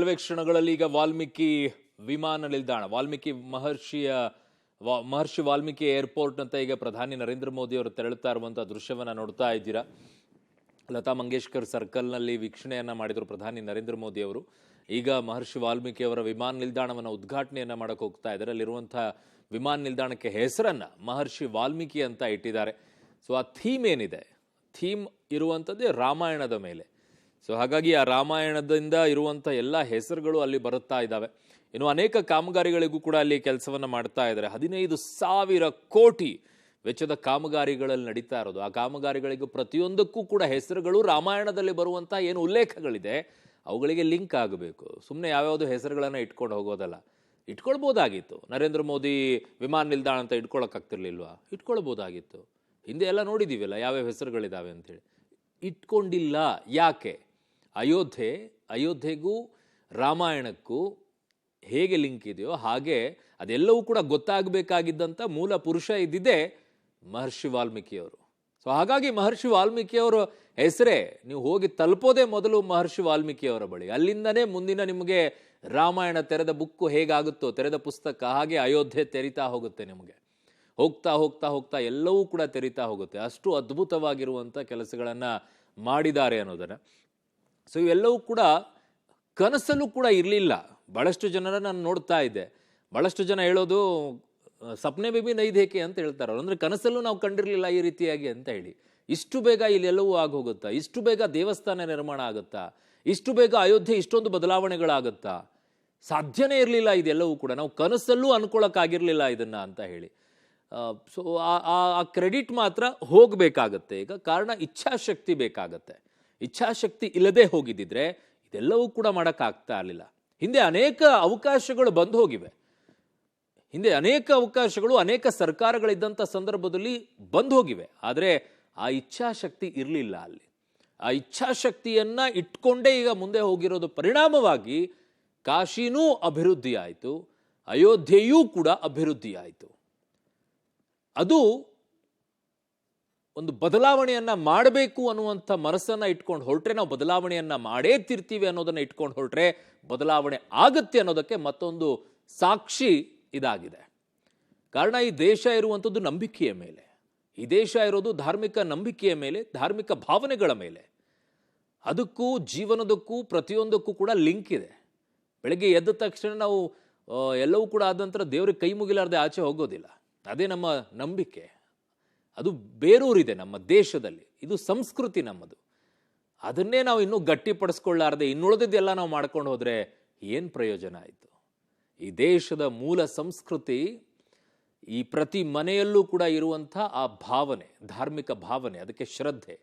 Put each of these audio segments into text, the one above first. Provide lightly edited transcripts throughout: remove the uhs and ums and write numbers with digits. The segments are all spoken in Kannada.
ಕೆಲವೇ ಕ್ಷಣಗಳಲ್ಲಿ ಈಗ ವಾಲ್ಮೀಕಿ ವಿಮಾನ ನಿಲ್ದಾಣ ಮಹರ್ಷಿ ವಾಲ್ಮೀಕಿ ಏರ್ಪೋರ್ಟ್ ಅಂತ ಈಗ ಪ್ರಧಾನಿ ನರೇಂದ್ರ ಮೋದಿ ಅವರು ತೆರಳುತ್ತಾ ಇರುವಂತಹ ದೃಶ್ಯವನ್ನ ನೋಡ್ತಾ ಇದ್ದೀರಾ. ಲತಾ ಮಂಗೇಶ್ಕರ್ ಸರ್ಕಲ್ನಲ್ಲಿ ವೀಕ್ಷಣೆಯನ್ನ ಮಾಡಿದ್ರು ಪ್ರಧಾನಿ ನರೇಂದ್ರ ಮೋದಿ ಅವರು. ಈಗ ಮಹರ್ಷಿ ವಾಲ್ಮೀಕಿ ಅವರ ವಿಮಾನ ನಿಲ್ದಾಣವನ್ನು ಉದ್ಘಾಟನೆಯನ್ನ ಮಾಡಕ್ಕೆ ಹೋಗ್ತಾ ಇದ್ದಾರೆ. ಅಲ್ಲಿರುವಂತಹ ವಿಮಾನ ನಿಲ್ದಾಣಕ್ಕೆ ಹೆಸರನ್ನ ಮಹರ್ಷಿ ವಾಲ್ಮೀಕಿ ಅಂತ ಇಟ್ಟಿದ್ದಾರೆ. ಸೊ ಆ ಥೀಮ್ ಏನಿದೆ, ಥೀಮ್ ಇರುವಂಥದ್ದೇ ರಾಮಾಯಣದ ಮೇಲೆ. ಸೊ ಹಾಗಾಗಿ ಆ ರಾಮಾಯಣದಿಂದ ಇರುವಂಥ ಎಲ್ಲ ಹೆಸರುಗಳು ಅಲ್ಲಿ ಬರುತ್ತಾ ಇದ್ದಾವೆ. ಇನ್ನು ಅನೇಕ ಕಾಮಗಾರಿಗಳಿಗೂ ಕೂಡ ಅಲ್ಲಿ ಕೆಲಸವನ್ನ ಮಾಡ್ತಾ ಇದ್ದಾರೆ. 15,000 ಕೋಟಿ ವೆಚ್ಚದ ಕಾಮಗಾರಿಗಳಲ್ಲಿ ನಡೀತಾ ಇರೋದು. ಆ ಕಾಮಗಾರಿಗಳಿಗೂ ಪ್ರತಿಯೊಂದಕ್ಕೂ ಕೂಡ ಹೆಸರುಗಳು ರಾಮಾಯಣದಲ್ಲಿ ಬರುವಂಥ ಏನು ಉಲ್ಲೇಖಗಳಿದೆ ಅವುಗಳಿಗೆ ಲಿಂಕ್ ಆಗಬೇಕು. ಸುಮ್ಮನೆ ಯಾವ್ಯಾವುದೋ ಹೆಸರುಗಳನ್ನು ಇಟ್ಕೊಂಡು ಹೋಗೋದಲ್ಲ. ಇಟ್ಕೊಳ್ಬೋದಾಗಿತ್ತು. ನರೇಂದ್ರ ಮೋದಿ ವಿಮಾನ ನಿಲ್ದಾಣ ಅಂತ ಇಟ್ಕೊಳಕ್ಕಾಗ್ತಿರ್ಲಿಲ್ವಾ? ಇಟ್ಕೊಳ್ಬೋದಾಗಿತ್ತು. ಹಿಂದೆ ಎಲ್ಲ ನೋಡಿದ್ದೀವಲ್ಲ ಯಾವ್ಯಾವ ಹೆಸರುಗಳಿದ್ದಾವೆ ಅಂತೇಳಿ. ಇಟ್ಕೊಂಡಿಲ್ಲ. ಯಾಕೆ? ಅಯೋಧ್ಯೆಗೂ ರಾಮಾಯಣಕ್ಕೂ ಹೇಗೆ ಲಿಂಕ್ ಇದೆಯೋ ಹಾಗೆ ಅದೆಲ್ಲವೂ ಕೂಡ ಗೊತ್ತಾಗಬೇಕಾಗಿದ್ದಂಥ ಮೂಲ ಪುರುಷ ಇದ್ದಿದ್ದೇ ಮಹರ್ಷಿ ವಾಲ್ಮೀಕಿಯವರು. ಸೊ ಹಾಗಾಗಿ ಮಹರ್ಷಿ ವಾಲ್ಮೀಕಿಯವರ ಹೆಸರೇ ನೀವು ಹೋಗಿ ತಲುಪೋದೇ ಮೊದಲು ಮಹರ್ಷಿ ವಾಲ್ಮೀಕಿಯವರ ಬಳಿ. ಅಲ್ಲಿಂದನೇ ಮುಂದಿನ ನಿಮಗೆ ರಾಮಾಯಣ ತೆರೆದ ಬುಕ್ಕು ಹೇಗಾಗುತ್ತೋ, ತೆರೆದ ಪುಸ್ತಕ, ಹಾಗೆ ಅಯೋಧ್ಯೆ ತೆರಿತಾ ಹೋಗುತ್ತೆ. ನಿಮಗೆ ಹೋಗ್ತಾ ಹೋಗ್ತಾ ಹೋಗ್ತಾ ಎಲ್ಲವೂ ಕೂಡ ತೆರಿತಾ ಹೋಗುತ್ತೆ. ಅಷ್ಟು ಅದ್ಭುತವಾಗಿರುವಂಥ ಕೆಲಸಗಳನ್ನು ಮಾಡಿದ್ದಾರೆ ಅನ್ನೋದನ್ನು. ಸೊ ಇವೆಲ್ಲವೂ ಕೂಡ ಕನಸಲ್ಲೂ ಕೂಡ ಇರಲಿಲ್ಲ. ಭಾಳಷ್ಟು ಜನರನ್ನು ನಾನು ನೋಡ್ತಾ ಇದ್ದೆ. ಭಾಳಷ್ಟು ಜನ ಹೇಳೋದು ಸಪ್ನೆ ಬೇಬಿ ನೈದೇಕೆ ಅಂತ ಹೇಳ್ತಾರೆ. ಅಂದರೆ ಕನಸಲ್ಲೂ ನಾವು ಕಂಡಿರಲಿಲ್ಲ ಈ ರೀತಿಯಾಗಿ ಅಂತ ಹೇಳಿ. ಇಷ್ಟು ಬೇಗ ಇಲ್ಲೆಲ್ಲವೂ ಆಗೋಗುತ್ತಾ? ಇಷ್ಟು ಬೇಗ ದೇವಸ್ಥಾನ ನಿರ್ಮಾಣ ಆಗುತ್ತಾ? ಇಷ್ಟು ಬೇಗ ಅಯೋಧ್ಯೆ ಇಷ್ಟೊಂದು ಬದಲಾವಣೆಗಳಾಗುತ್ತಾ? ಸಾಧ್ಯನೇ ಇರಲಿಲ್ಲ ಇದೆಲ್ಲವೂ ಕೂಡ. ನಾವು ಕನಸಲ್ಲೂ ಅನ್ಕೊಳ್ಳೋಕ್ಕಾಗಿರಲಿಲ್ಲ ಇದನ್ನ ಅಂತ ಹೇಳಿ. ಸೊ ಆ ಕ್ರೆಡಿಟ್ ಮಾತ್ರ ಹೋಗಬೇಕಾಗತ್ತೆ ಈಗ. ಕಾರಣ ಇಚ್ಛಾಶಕ್ತಿ ಬೇಕಾಗತ್ತೆ. ಇಚ್ಛಾಶಕ್ತಿ ಇಲ್ಲದೆ ಹೋಗಿದ್ದಿದ್ರೆ ಇದೆಲ್ಲವೂ ಕೂಡ ಮಾಡೋಕ್ಕಾಗ್ತಾ ಇರಲಿಲ್ಲ. ಹಿಂದೆ ಅನೇಕ ಅವಕಾಶಗಳು ಬಂದು ಹೋಗಿವೆ. ಹಿಂದೆ ಅನೇಕ ಅವಕಾಶಗಳು ಅನೇಕ ಸರ್ಕಾರಗಳಿದ್ದಂಥ ಸಂದರ್ಭದಲ್ಲಿ ಬಂದು ಹೋಗಿವೆ. ಆದರೆ ಆ ಇಚ್ಛಾಶಕ್ತಿ ಇರಲಿಲ್ಲ ಅಲ್ಲಿ. ಆ ಇಚ್ಛಾಶಕ್ತಿಯನ್ನ ಇಟ್ಕೊಂಡೇ ಈಗ ಮುಂದೆ ಹೋಗಿರೋದು ಪರಿಣಾಮವಾಗಿ ಕಾಶಿನೂ ಅಭಿವೃದ್ಧಿ ಆಯಿತು, ಅಯೋಧ್ಯೆಯೂ ಕೂಡ ಅಭಿವೃದ್ಧಿ ಆಯಿತು. ಅದು ಒಂದು ಬದಲಾವಣೆಯನ್ನ ಮಾಡಬೇಕು ಅನ್ನುವಂಥ ಮನಸ್ಸನ್ನ ಇಟ್ಕೊಂಡು ಹೊರಟ್ರೆ ನಾವು ಬದಲಾವಣೆಯನ್ನ ಮಾಡೇ ತಿರ್ತೀವಿ ಅನ್ನೋದನ್ನ ಇಟ್ಕೊಂಡು ಹೊರಟ್ರೆ ಬದಲಾವಣೆ ಆಗತ್ತೆ ಅನ್ನೋದಕ್ಕೆ ಮತ್ತೊಂದು ಸಾಕ್ಷಿ ಇದಾಗಿದೆ. ಕಾರಣ ಈ ದೇಶ ಇರುವಂಥದ್ದು ನಂಬಿಕೆಯ ಮೇಲೆ. ಈ ದೇಶ ಇರೋದು ಧಾರ್ಮಿಕ ನಂಬಿಕೆಯ ಮೇಲೆ, ಧಾರ್ಮಿಕ ಭಾವನೆಗಳ ಮೇಲೆ. ಅದಕ್ಕೂ ಜೀವನದಕ್ಕೂ ಪ್ರತಿಯೊಂದಕ್ಕೂ ಕೂಡ ಲಿಂಕ್ ಇದೆ. ಬೆಳಗ್ಗೆ ಎದ್ದ ತಕ್ಷಣ ನಾವು ಎಲ್ಲವೂ ಕೂಡ ಆದ ನಂತರ ದೇವ್ರಿಗೆ ಕೈ ಮುಗಿಲಾರ್ದೆ ಆಚೆ ಹೋಗೋದಿಲ್ಲ. ಅದೇ ನಮ್ಮ ನಂಬಿಕೆ. ಅದು ಬೇರೂರಿದೆ ನಮ್ಮ ದೇಶದಲ್ಲಿ. ಇದು ಸಂಸ್ಕೃತಿ ನಮ್ಮದು. ಅದನ್ನೇ ನಾವು ಇನ್ನೂ ಗಟ್ಟಿಪಡಿಸ್ಕೊಳ್ಳಾರ್ದೆ ಇನ್ನುಳಿದೆಲ್ಲ ನಾವು ಮಾಡ್ಕೊಂಡು ಹೋದರೆ ಏನು ಪ್ರಯೋಜನ ಆಯಿತು? ಈ ದೇಶದ ಮೂಲ ಸಂಸ್ಕೃತಿ, ಈ ಪ್ರತಿ ಮನೆಯಲ್ಲೂ ಕೂಡ ಇರುವಂಥ ಆ ಭಾವನೆ, ಧಾರ್ಮಿಕ ಭಾವನೆ, ಅದಕ್ಕೆ ಶ್ರದ್ಧೆ,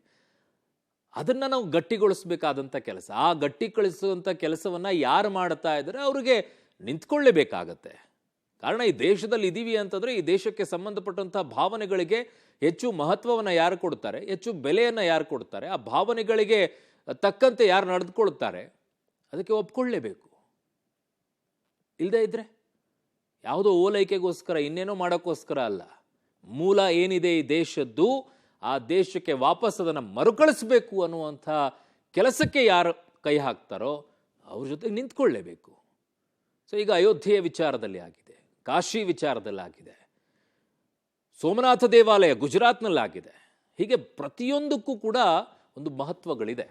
ಅದನ್ನು ನಾವು ಗಟ್ಟಿಗೊಳಿಸಬೇಕಾದಂಥ ಕೆಲಸ. ಆ ಗಟ್ಟಿಗೊಳಿಸುವಂಥ ಕೆಲಸವನ್ನು ಯಾರು ಮಾಡ್ತಾ ಇದ್ದಾರೆ ಅವರಿಗೆ ನಿಂತ್ಕೊಳ್ಳೇಬೇಕಾಗತ್ತೆ. ಕಾರಣ ಈ ದೇಶದಲ್ಲಿ ಇದ್ದೀವಿ ಅಂತಂದರೆ ಈ ದೇಶಕ್ಕೆ ಸಂಬಂಧಪಟ್ಟಂಥ ಭಾವನೆಗಳಿಗೆ ಹೆಚ್ಚು ಮಹತ್ವವನ್ನು ಯಾರು ಕೊಡ್ತಾರೆ, ಹೆಚ್ಚು ಬೆಲೆಯನ್ನು ಯಾರು ಕೊಡ್ತಾರೆ, ಆ ಭಾವನೆಗಳಿಗೆ ತಕ್ಕಂತೆ ಯಾರು ನಡೆದುಕೊಳ್ತಾರೆ ಅದಕ್ಕೆ ಒಪ್ಕೊಳ್ಳೇಬೇಕು. ಇಲ್ಲದೇ ಇದ್ರೆ ಯಾವುದೋ ಓಲೈಕೆಗೋಸ್ಕರ ಇನ್ನೇನೋ ಮಾಡೋಕ್ಕೋಸ್ಕರ ಅಲ್ಲ. ಮೂಲ ಏನಿದೆ ಈ ದೇಶದ್ದು, ಆ ದೇಶಕ್ಕೆ ವಾಪಸ್ ಅದನ್ನು ಮರುಕಳಿಸ್ಬೇಕು ಅನ್ನುವಂಥ ಕೆಲಸಕ್ಕೆ ಯಾರು ಕೈ ಹಾಕ್ತಾರೋ ಅವ್ರ ಜೊತೆ ನಿಂತ್ಕೊಳ್ಳೇಬೇಕು. ಸೊ ಈಗ ಅಯೋಧ್ಯೆಯ ವಿಚಾರದಲ್ಲಿ ಆಗಿದೆ, ಕಾಶಿ ವಿಚಾರದಲ್ಲಿ ಆಗಿದೆ, ಸೋಮನಾಥ ದೇವಾಲಯ ಗುಜರಾತ್ನಲ್ಲಿ ಆಗಿದೆ. ಹೀಗೆ ಪ್ರತಿಯೊಂದಕ್ಕೂ ಕೂಡ ಒಂದು ಮಹತ್ವಗಳಿದೆ.